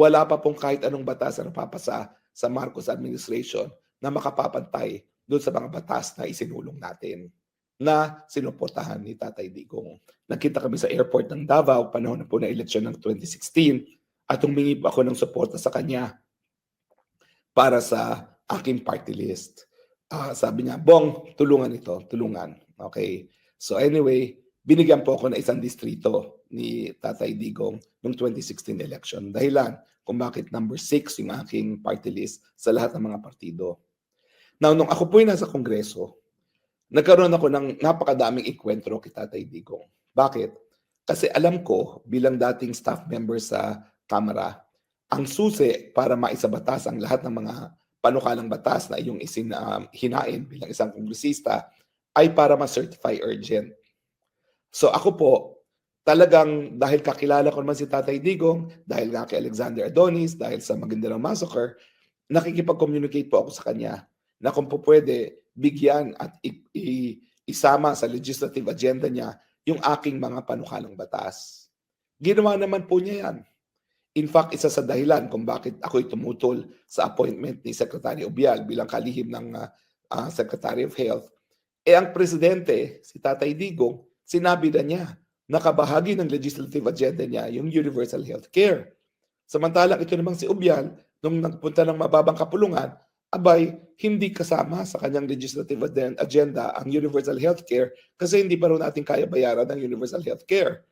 wala pa pong kahit anong batas na napapasa sa Marcos administration na makapapantay doon sa mga batas na isinulong natin na sinuportahan ni Tatay Digong. Nakita kami sa airport ng Davao, panahon na po na eleksyon ng 2016, at humingi po ako ng suporta sa kanya para sa aking party list. Sabi niya, Bong, tulungan ito, tulungan. Okay. So anyway, binigyan po ako ng isang distrito ni Tatay Digong noong 2016 election. Dahilan kung bakit number 6 yung aking party list sa lahat ng mga partido. Now, nung ako po yung nasa Kongreso, nagkaroon ako ng napakadaming ikwentro kay Tatay Digong. Bakit? Kasi alam ko, bilang dating staff member sa Kamara, ang susi para maisabatas ang lahat ng mga panukalang batas na iyong hinain bilang isang kongresista ay para ma-certify urgent. So ako po, talagang dahil kakilala ko naman si Tatay Digong, dahil nga kay Alexander Adonis, dahil sa Maguindanao Massacre, nakikipag-communicate po ako sa kanya na kung po pwede, bigyan at isama sa legislative agenda niya yung aking mga panukalang batas. Ginawa naman po niya yan. In fact, isa sa dahilan kung bakit ako'y tumutol sa appointment ni Secretary Obial bilang kalihim ng Secretary of Health, ang presidente, si Tatay Digong, sinabi na niya, nakabahagi ng legislative agenda niya yung universal health care. Samantalang ito namang si Obial, nung nagpunta ng mababang kapulungan, abay, hindi kasama sa kanyang legislative agenda ang universal health care kasi hindi pa rin natin kaya bayaran ng universal health care.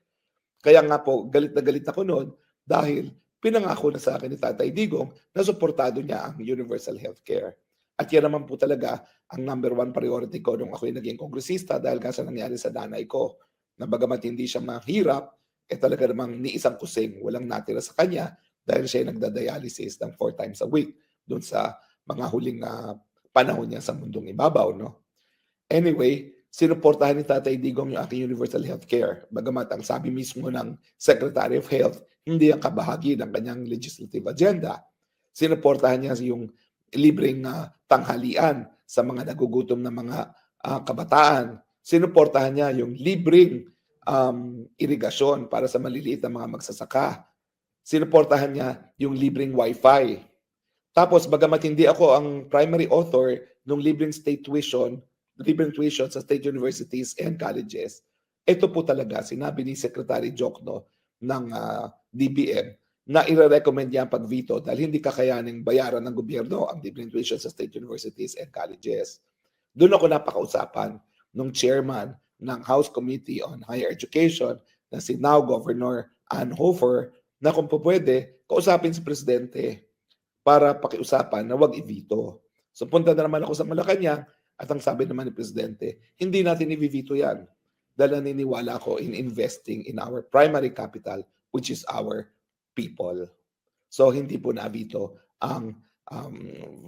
Kaya nga po, galit na galit ako noon dahil pinangako na sa akin ni Tatay Digong na suportado niya ang universal health care. At yan naman po talaga ang number 1 priority ko nung ako'y naging kongresista dahil nga sa nangyari sa nanay ko. Na bagamat hindi siya mahirap, talaga namang ni isang kusing walang natira sa kanya dahil siya nagda-dialysis ng 4 times a week doon sa mga huling panahon niya sa mundong ibabaw, no? Anyway, sinuportahan ni Tatay Digong yung aking universal health care. Bagamat ang sabi mismo ng Secretary of Health, hindi ang kabahagi ng kanyang legislative agenda. Sinuportahan niya yung libreng tanghalian sa mga nagugutom na mga kabataan. Sinuportahan niya yung libreng irigasyon para sa maliliit na mga magsasaka. Sinuportahan niya yung libreng wifi. Tapos, bagamat hindi ako ang primary author ng libreng tuition sa state universities and colleges, ito po talaga, sinabi ni Secretary Jokno ng DBM na i-recommend niya ang pag-veto dahil hindi kakayaning bayaran ng gobyerno ang libreng tuition sa state universities and colleges. Doon ako napakausapan ng chairman ng House Committee on Higher Education na si now Governor Ann Hofer na kung po pwede, kausapin si Presidente para pakiusapan na wag i-veto. So punta na naman ako sa Malacanang at ang sabi naman ni Presidente, hindi natin i-veto yan dahil naniniwala ako in investing in our primary capital which is our people. So hindi po na-veto ang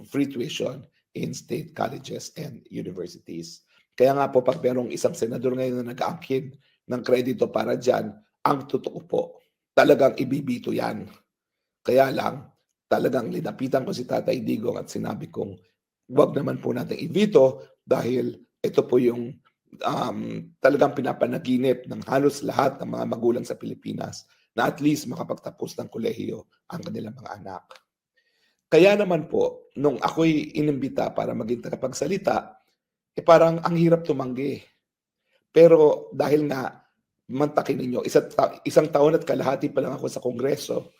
free tuition in state colleges and universities. Kaya nga po pag merong isang senador ngayon na nag-aangkin ng kredito para dyan, ang totoo po, talagang ibibito yan. Kaya lang, talagang linapitan ko si Tatay Digong at sinabi kong wag naman po natin i-veto dahil ito po yung talagang pinapanaginip ng halos lahat ng mga magulang sa Pilipinas na at least makapagtapos ng kolehiyo ang kanilang mga anak. Kaya naman po, nung ako'y inimbita para maging tagapagsalita, parang ang hirap tumanggi. Pero dahil nga, mantakin ninyo, isang taon at kalahati pa lang ako sa Kongreso,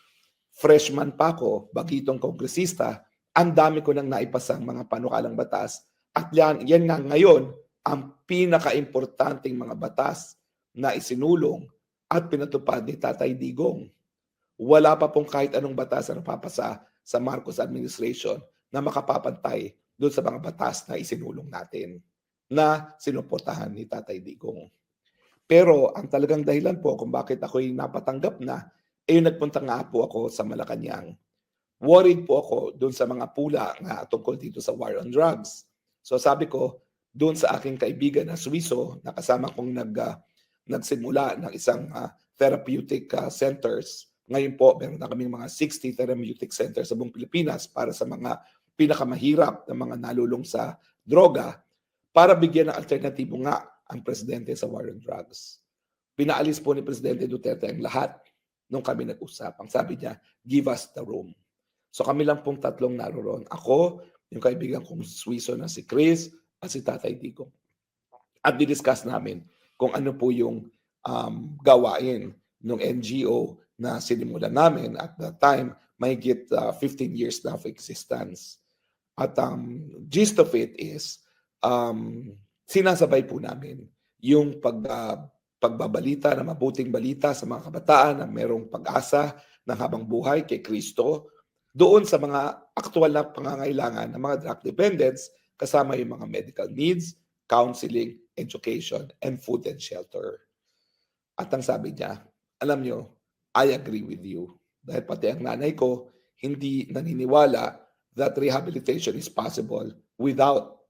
freshman pa ako, bagitong kongresista, ang dami ko nang naipasang mga panukalang batas. At yan nga ngayon, ang pinaka-importanting mga batas na isinulong at pinatupad ni Tatay Digong. Wala pa pong kahit anong batas na napapasa sa Marcos administration na makapapantay doon sa mga batas na isinulong natin na sinuportahan ni Tatay Digong. Pero ang talagang dahilan po kung bakit ako'y napatanggap na, nagpunta nga po ako sa Malacanang. Worried po ako doon sa mga pula nga tungkol dito sa war on drugs. So sabi ko, doon sa aking kaibigan na Suiso, na kasama kong nagsimula ng isang therapeutic centers. Ngayon po, meron na kaming mga 60 therapeutic centers sa buong Pilipinas para sa mga pinakamahirap na mga nalulong sa droga para bigyan ng alternatibo nga ang presidente sa war on drugs. Pinaalis po ni Presidente Duterte ang lahat nung kami nag-usap. Ang sabi niya, "Give us the room." So kami lang pong tatlong naroon. Ako, yung kaibigan kong Swiso na si Chris, at si Tatay Digong. At di-discuss namin kung ano po yung gawain ng NGO na sinimulan namin at that time, mahigit 15 years na of existence. At gist of it is, sinasabay po namin yung pagbabalita na mabuting balita sa mga kabataan na merong pag-asa ng habang buhay kay Kristo doon sa mga aktual na pangangailangan ng mga drug dependents kasama yung mga medical needs, counseling, education, and food and shelter. At ang sabi niya, alam nyo, I agree with you. Dahil pati ang nanay ko, hindi naniniwala that rehabilitation is possible without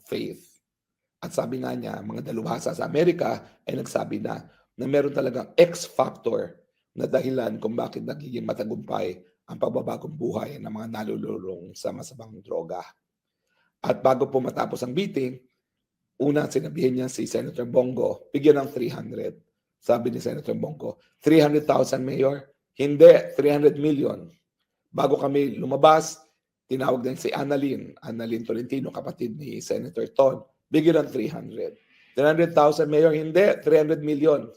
faith. At sabi nga niya, mga dalubhasa sa Amerika ay nagsabi na meron talagang X factor na dahilan kung bakit nagiging matagumpay ang pagbabagong buhay ng mga nalululong sa masamang droga. At bago po matapos ang meeting, una sinabihan niya si Senator Bongo, bigyan ng 300. Sabi ni Senator Bongo, 300,000 Mayor? Hindi, 300 million. Bago kami lumabas, tinawag din si Annalyn Tolentino, kapatid ni Senator Ton, bigyan ng 300. 300,000 Mayor? Hindi, 300 million.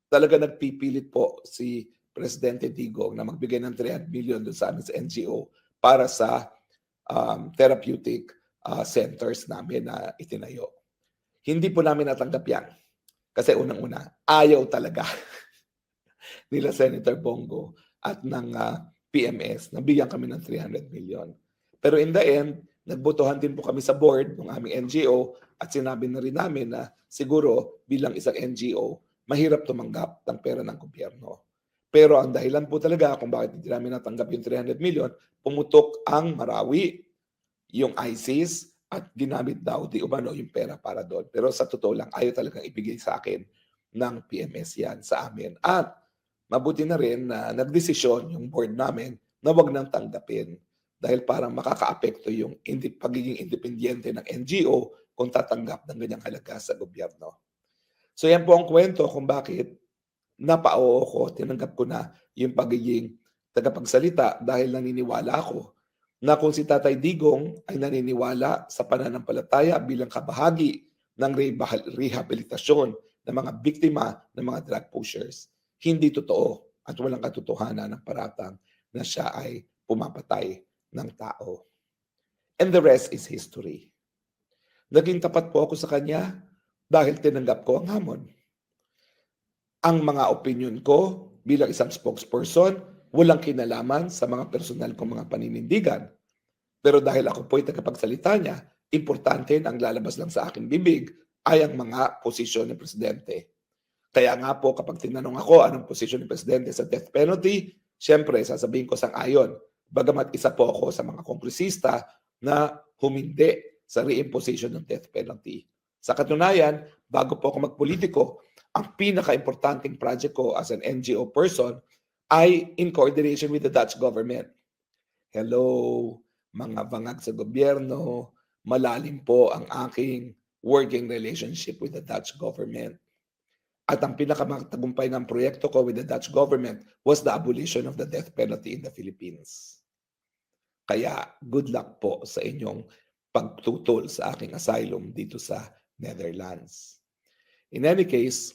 Talaga nagpipilit po si Presidente Digong na magbigay ng 300 million doon sa amin sa NGO para sa therapeutic centers namin na itinayo. Hindi po namin natanggap yan. Kasi unang-una, ayaw talaga nila Senator Bongo at ng PMS na bigyan kami ng 300 million. Pero in the end, nagbotohan din po kami sa board ng aming NGO at sinabi na rin namin na siguro bilang isang NGO, mahirap tumanggap ng pera ng gobyerno. Pero ang dahilan po talaga kung bakit hindi namin natanggap yung 300 million, pumutok ang Marawi, yung ISIS, at ginamit daw di umano yung pera para doon. Pero sa totoo lang, ayaw talagang ibigay sa akin ng PMS yan sa amin. At mabuti na rin na nagdesisyon yung board namin na wag nang tanggapin dahil parang makakaapekto yung pagiging independyente ng NGO kung tatanggap ng ganyang halaga sa gobyerno. So yan po ang kwento kung bakit napao ko, tinanggap ko na yung pagiging tagapagsalita dahil naniniwala ako na kung si Tatay Digong ay naniniwala sa pananampalataya bilang kabahagi ng rehabilitasyon ng mga biktima ng mga drug pushers, hindi totoo at walang katotohanan ng paratang na siya ay pumapatay ng tao. And the rest is history. Naging tapat po ako sa kanya dahil tinanggap ko ang hamon. Ang mga opinion ko bilang isang spokesperson, walang kinalaman sa mga personal kong mga paninindigan. Pero dahil ako po ay tagapagsalita niya, importante na ang lalabas lang sa aking bibig ay ang mga posisyon ng Presidente. Kaya nga po kapag tinanong ako anong posisyon ng Presidente sa death penalty, siyempre sasabihin ko sang-ayon. Bagamat isa po ako sa mga kongresista na humindi sa reimposition ng death penalty. Sa katunayan, bago po ako magpolitiko, ang pinaka-importanting project ko as an NGO person ay in coordination with the Dutch government. Hello, mga bangag sa gobyerno, malalim po ang aking working relationship with the Dutch government. At ang pinakamatagumpay ng proyekto ko with the Dutch government was the abolition of the death penalty in the Philippines. Kaya good luck po sa inyong pagtutol sa aking asylum dito sa Netherlands. In any case,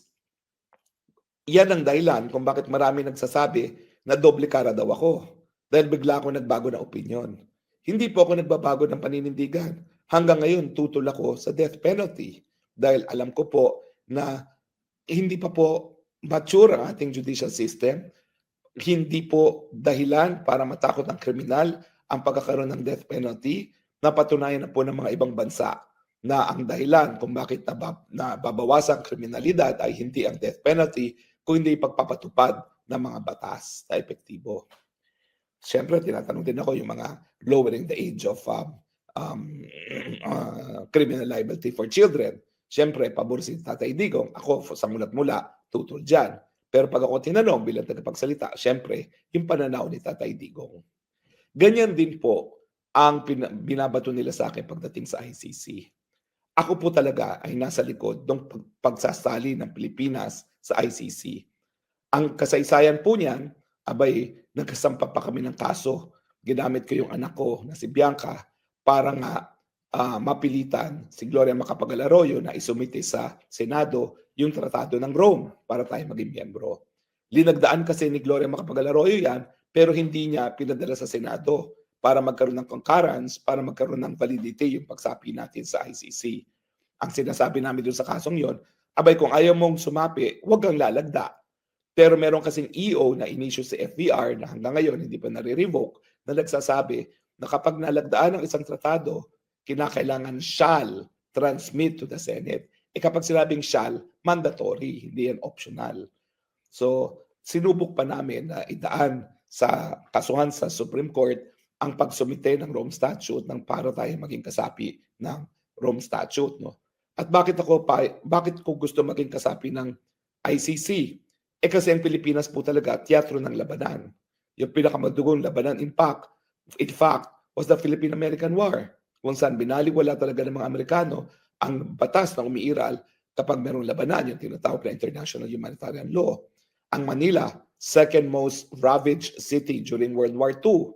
yan ang dahilan kung bakit marami nagsasabi na doble cara daw ako. Dahil bigla ako nagbago ng opinion. Hindi po ako nagbabago ng paninindigan. Hanggang ngayon, tutol ako sa death penalty. Dahil alam ko po na hindi pa po mature ang ating judicial system. Hindi po dahilan para matakot ng kriminal ang pagkakaroon ng death penalty. Napatunayan na po ng mga ibang bansa na ang dahilan kung bakit nababawasan ang kriminalidad ay hindi ang death penalty, kung hindi pagpapatupad ng mga batas na epektibo. Siyempre, tinatanong din ako yung mga lowering the age of criminal liability for children. Siyempre, pabor si Tatay Digong. Ako, sa mulat-mula, tutol dyan. Pero pag ako tinanong bilang tagapagsalita, siyempre, yung pananaw ni Tatay Digong. Ganyan din po ang binabato nila sa akin pagdating sa ICC. Ako po talaga ay nasa likod ng pagsasali ng Pilipinas sa ICC. Ang kasaysayan po niyan, abay nagkasampa pa kami ng kaso. Ginamit ko yung anak ko na si Bianca para nga, mapilitan si Gloria Macapagal-Arroyo na isumite sa Senado yung Tratado ng Rome para tayo maging miyembro. Linagdaan kasi ni Gloria Macapagal-Arroyo yan, pero hindi niya pinadala sa Senado para magkaroon ng concurrence, para magkaroon ng validity yung pagsapi natin sa ICC. Ang sinasabi namin dun sa kasong yon, abay kung ayaw mong sumapi, huwag kang lalagda. Pero meron kasing EO na in-issue sa FBR na hanggang ngayon hindi pa nare-revoke na nagsasabi na kapag nalagdaan ng isang tratado, kinakailangan shall transmit to the Senate. Kapag sinabing shall, mandatory, hindi yan optional. So, sinubok pa namin na idaan sa kasuhan sa Supreme Court ang pagsumite ng Rome Statute nang para tayo maging kasapi ng Rome Statute, no? At bakit ko gusto maging kasapi ng ICC? Kasi ang Pilipinas po talaga teatro ng labanan. Yung pinakamadugong labanan in fact, was the Philippine-American War, kung saan binaliwala talaga ng mga Amerikano ang batas na umiiral kapag merong labanan, yung tinatawag na international humanitarian law. Ang Manila, second most ravaged city during World War II.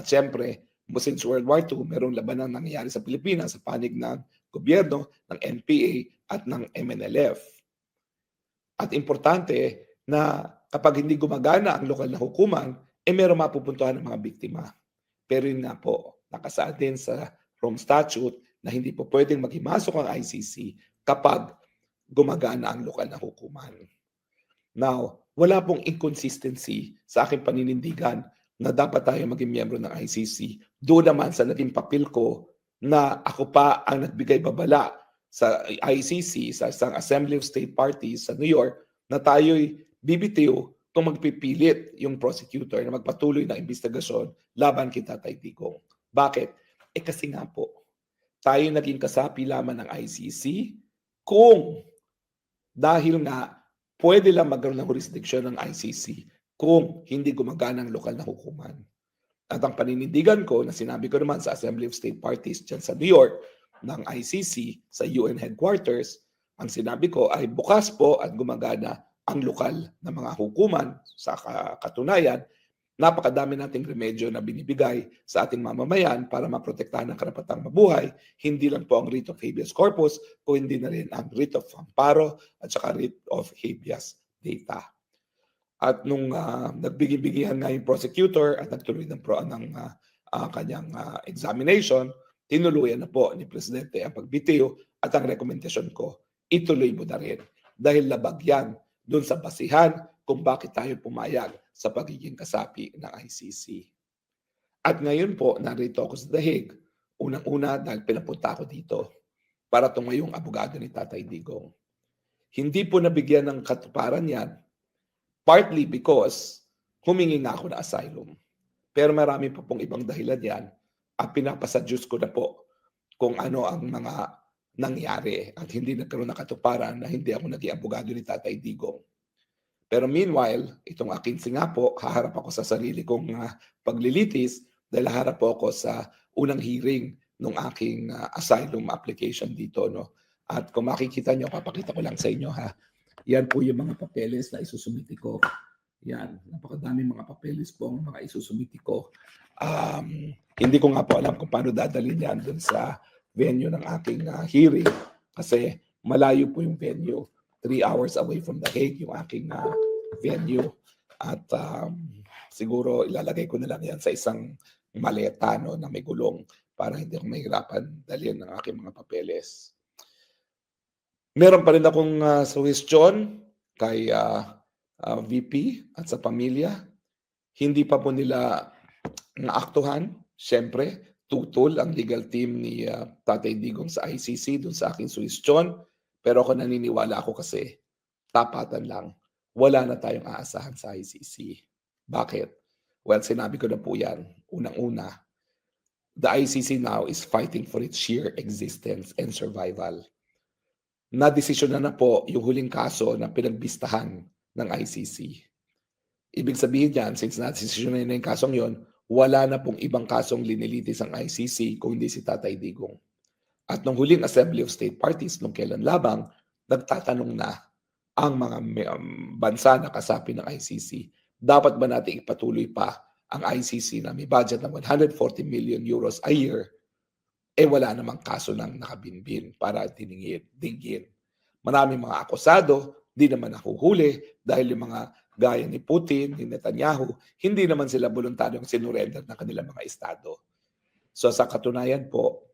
At syempre, since World War II, merong labanan nangyayari sa Pilipinas sa panig ng gobyerno, ng NPA at ng MNLF. At importante na kapag hindi gumagana ang lokal na hukuman, meron mapupuntuhan ng mga biktima. Pero yun nga po, nakasaad din sa Rome Statute na hindi po pwedeng maghimasok ang ICC kapag gumagana ang lokal na hukuman. Now, wala pong inconsistency sa aking paninindigan na dapat tayo maging miyembro ng ICC. Doon naman sa naging papel ko na ako pa ang nagbigay babala sa ICC, sa isang Assembly of State Parties sa New York, na tayo'y bibitiw kung magpipilit yung prosecutor na magpatuloy ng investigasyon laban kay Tatay Digong. Bakit? Kasi nga po, tayo naging kasapi lamang ng ICC kung dahil nga pwede lang magkaroon ng jurisdiction ng ICC kung hindi gumagana ang lokal na hukuman. At ang paninindigan ko na sinabi ko naman sa Assembly of State Parties dyan sa New York ng ICC sa UN headquarters, ang sinabi ko ay bukas po at gumagana ang lokal na mga hukuman. Sa katunayan, napakadami nating remedyo na binibigay sa ating mamamayan para maprotektahan ang karapatang mabuhay. Hindi lang po ang writ of habeas corpus, kung hindi na rin ang writ of amparo at saka writ of habeas data. At nung nagbigay-bigihan nga yung prosecutor at nagtuloy ng kanyang examination, tinuluyan na po ni Presidente ang pagbitiw at ang rekomendasyon ko, ituloy mo na rin. Dahil labag yan doon sa basihan kung bakit tayo pumayag sa pagiging kasapi ng ICC. At ngayon po, narito ako sa The Hague. Unang-una dahil pinapunta ako dito para tumayong abogado ni Tatay Digong. Hindi po nabigyan ng katuparan yan, partly because humingi nga ako ng asylum. Pero marami pa pong ibang dahilan yan at pinapasadyos ko na po kung ano ang mga nangyari at hindi nagkaroon ng katuparan na hindi ako naging abogado ni Tatay Digong. Pero meanwhile, itong aking singa po, haharap ako sa sarili kong paglilitis dahil haharap po ako sa unang hearing ng aking asylum application dito. No? At kung makikita nyo, papakita ko lang sa inyo ha. Yan po yung mga papeles na isusumiti ko. Yan, napakadami mga papeles po ang mga isusumiti ko. Hindi ko nga po alam kung paano dadalhin yan dun sa venue ng aking hearing kasi malayo po yung venue. 3 hours away from The Hague yung aking venue. At siguro ilalagay ko na lang yan sa isang maleta no, na may gulong para hindi ako mahirapan dalhin ng aking mga papeles. Meron pa rin akong suggestion kay VP at sa pamilya. Hindi pa po nila naaktuhan. Siyempre, tutol ang legal team ni Tatay Digong sa ICC dun sa aking suggestion. Pero ako naniniwala ako kasi tapatan lang. Wala na tayong aasahan sa ICC. Bakit? Well, sinabi ko na po yan. Unang-una, the ICC now is fighting for its sheer existence and survival. Na-desisyon na po yung huling kaso na pinagbistahan ng ICC. Ibig sabihin yan, since na-desisyon na yung kasong yon, wala na pong ibang kasong linilitis ang ICC kung hindi si Tatay Digong. At nung huling Assembly of State Parties, nung kailan labang, nagtatanong na ang mga bansa na kasapi ng ICC. Dapat ba natin ipatuloy pa ang ICC na may budget ng 140 million euros a year, wala namang kaso ng nakabinbin para dinggin. Maraming mga akusado, di naman nahuhuli dahil yung mga gaya ni Putin, ni Netanyahu, hindi naman sila voluntaryong sinurrender ng kanilang mga estado. So sa katunayan po,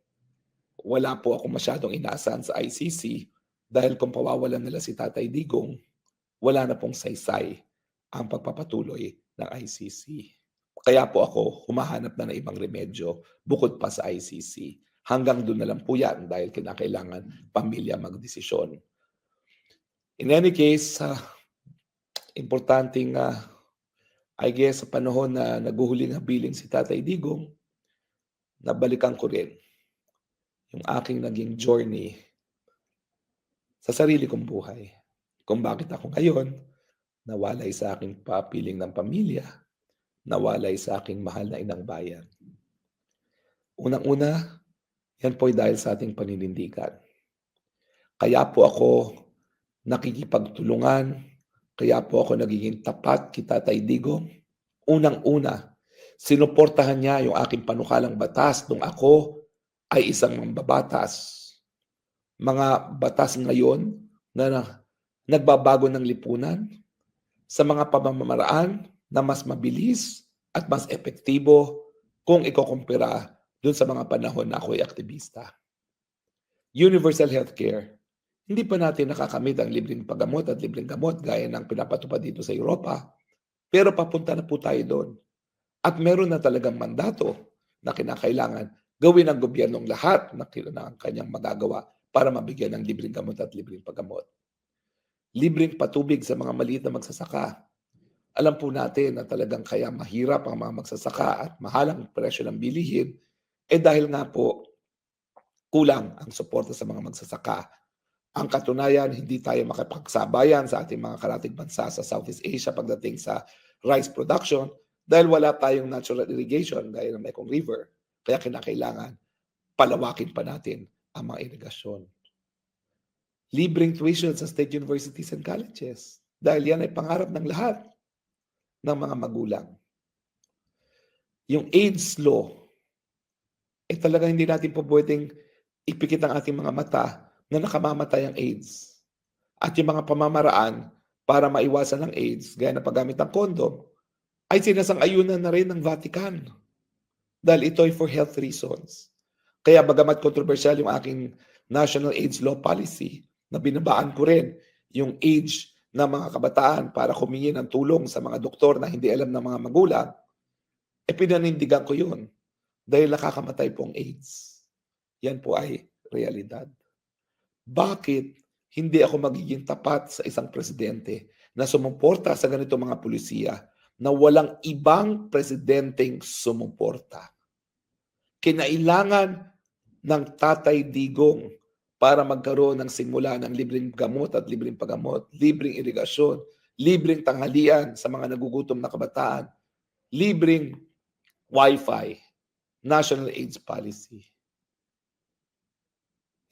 wala po ako masyadong inaasahan sa ICC dahil kung pawawalan nila si Tatay Digong, wala na pong saysay ang pagpapatuloy ng ICC. Kaya po ako humahanap na ng ibang remedyo bukod pa sa ICC. Hanggang doon na lang po yan dahil kinakailangan pamilya magdesisyon. In any case, importanteng, I guess, sa panahon na naguhuling habilin si Tatay Digong, nabalikan ko rin yung aking naging journey sa sarili kong buhay. Kung bakit ako ngayon nawalay sa aking papiling ng pamilya, nawalay sa aking mahal na inang bayan. Unang-una, yan po ay dahil sa ating paninindigan. Kaya po ako nakikipagtulungan, kaya po ako nagiging tapat kay Tatay Digong. Unang-una, sinuportahan niya yung aking panukalang batas nung ako ay isang mambabatas. Mga batas ngayon na nagbabago ng lipunan sa mga pamamaraan na mas mabilis at mas epektibo kung ikukumpira dun sa mga panahon na ako'y aktivista. Universal healthcare. Hindi pa natin nakakamit ang libreng paggamot at libreng gamot gaya ng pinapatupad dito sa Europa, pero papunta na po tayo doon. At meron na talagang mandato na kinakailangan gawin ng gobyernong lahat na kanyang magagawa para mabigyan ng libreng gamot at libreng paggamot. Libreng patubig sa mga maliit na magsasaka. Alam po natin na talagang kaya mahirap ang mga magsasaka at mahal ang presyo ng bilihin, dahil nga po kulang ang suporta sa mga magsasaka. Ang katunayan, hindi tayo makapagsabayan sa ating mga karatig bansa sa Southeast Asia pagdating sa rice production dahil wala tayong natural irrigation gaya ng Mekong River. Kaya kinakailangan palawakin pa natin ang mga irigasyon. Libreng tuition sa state universities and colleges dahil yan ay pangarap ng lahat ng mga magulang. Yung AIDS law, talaga hindi natin po pwedeng ipikit ang ating mga mata na nakamamatay ang AIDS. At yung mga pamamaraan para maiwasan ang AIDS, gaya ng paggamit ng kondom, ay sinasang-ayunan na rin ng Vatican. Dahil ito ay for health reasons. Kaya bagamat kontrobersyal yung aking National AIDS Law Policy, na binabaan ko rin yung age ng mga kabataan para humingi ng tulong sa mga doktor na hindi alam ng mga magulang, pinanindigan ko yun dahil nakakamatay pong AIDS. Yan po ay realidad. Bakit hindi ako magiging tapat sa isang presidente na sumuporta sa ganito mga pulisiya na walang ibang presidenteng sumuporta? Kinailangan ng Tatay Digong para magkaroon ng simula ng libreng gamot at libreng paggamot, libreng irigasyon, libreng tanghalian sa mga nagugutom na kabataan, libreng Wi-Fi, National AIDS Policy.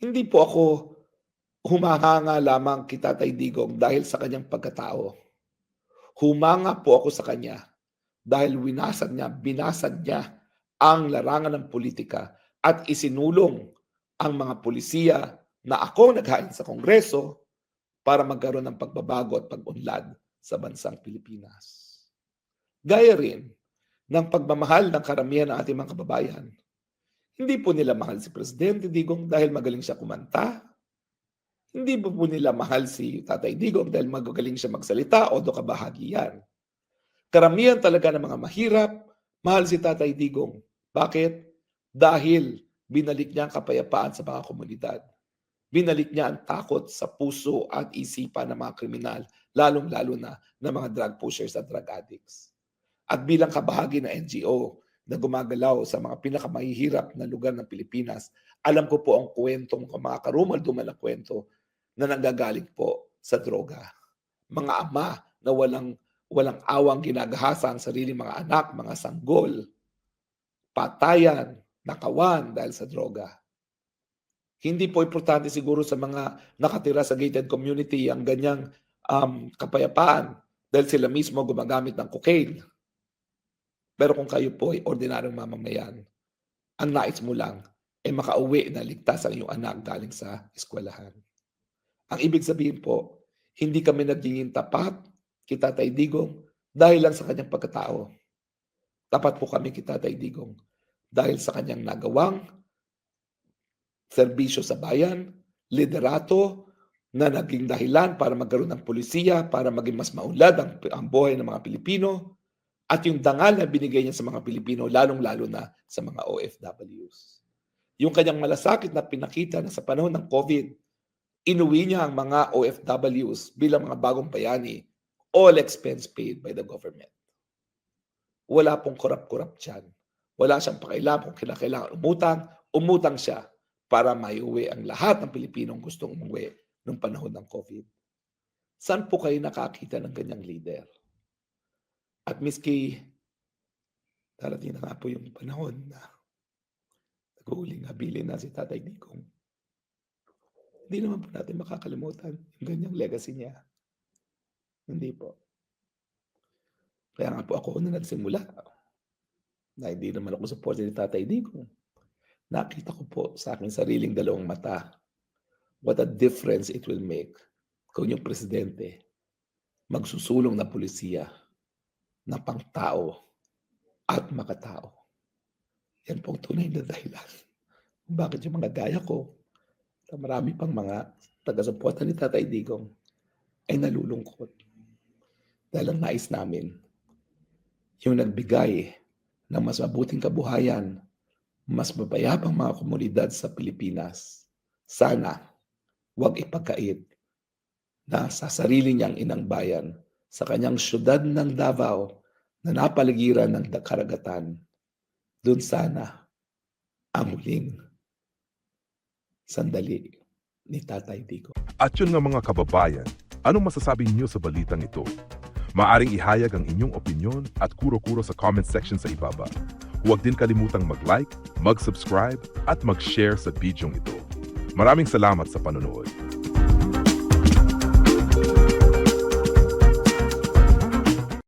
Hindi po ako humahanga lamang kay Tatay Digong dahil sa kanyang pagkatao. Humanga po ako sa kanya dahil binasag niya ang larangan ng politika at isinulong ang mga pulisiya na ako naghain sa Kongreso para magkaroon ng pagbabago at pag-unlad sa bansang Pilipinas. Gaya rin ng pagmamahal ng karamihan ng ating mga kababayan. Hindi po nila mahal si Presidente Digong dahil magaling siya kumanta. Hindi po nila mahal si Tatay Digong dahil magagaling siya magsalita o kabahagi yan. Karamihan talaga ng mga mahirap, mahal si Tatay Digong. Bakit? Dahil binalik niya ang kapayapaan sa mga komunidad. Binalik niya ang takot sa puso at isipan ng mga kriminal, lalong-lalo na ng mga drug pushers at drug addicts. At bilang kabahagi ng NGO na gumagalaw sa mga pinakamahihirap na lugar ng Pilipinas, alam ko po ang kwentong, mga karumal-dumal na kwento na nanggagaling po sa droga. Mga ama na walang awang ginagahasa ang sariling mga anak, mga sanggol, patayan, nakawan dahil sa droga. Hindi po importante siguro sa mga nakatira sa gated community ang ganyang kapayapaan dahil sila mismo gumagamit ng cocaine. Pero kung kayo po ay ordinaryong mamamayan, ang nais mo lang ay makauwi na ligtas ang iyong anak galing sa eskwelahan. Ang ibig sabihin po, hindi kami nagiging tapat kay Tatay Digong dahil lang sa kanyang pagkatao. Tapat po kami kay Tatay Digong dahil sa kanyang nagawang serbisyo sa bayan, liderato na naging dahilan para magkaroon ng pulisiya, para maging mas maunlad ang buhay ng mga Pilipino, at yung dangal na binigay niya sa mga Pilipino, lalong-lalo na sa mga OFWs. Yung kanyang malasakit na pinakita na sa panahon ng COVID, inuwi niya ang mga OFWs bilang mga bagong bayani, all expense paid by the government. Wala pong korap-korap dyan. Wala siyang pakailangan kung kinakailangan umutang siya para maiuwi ang lahat ng Pilipinong gustong umuwi noong panahon ng COVID. Saan po kayo nakakita ng ganyang leader? At miski darating na nga po yung panahon na nag-uuling habilin na si Tatay Digong, hindi naman po natin makakalimutan yung ganyang legacy niya. Hindi po. Kaya nga po ako na nagsimula na hindi naman ako supporter ni Tatay Digong. Nakita ko po sa aking sariling dalawang mata what a difference it will make kung yung presidente magsusulong na pulisiya na pangtao at makatao. Yan pong tunay na dahilan kung bakit yung mga gaya ko at marami pang mga taga-suporta ni Tatay Digong ay nalulungkot. Dahil ang nais namin, yung nagbigay ng mas mabuting kabuhayan, mas mapayapang mga komunidad sa Pilipinas, sana huwag ipagkait na sa sarili niyang inang bayan, sa kanyang syudad ng Davao na napaligiran ng karagatan, doon sana ang huling sandali ni Tatay Digong. At yun nga mga kababayan, anong masasabi niyo sa balitang ito? Maaring ihayag ang inyong opinyon at kuro-kuro sa comment section sa ibaba. Huwag din kalimutang mag-like, mag-subscribe at mag-share sa bidyong ito. Maraming salamat sa panonood.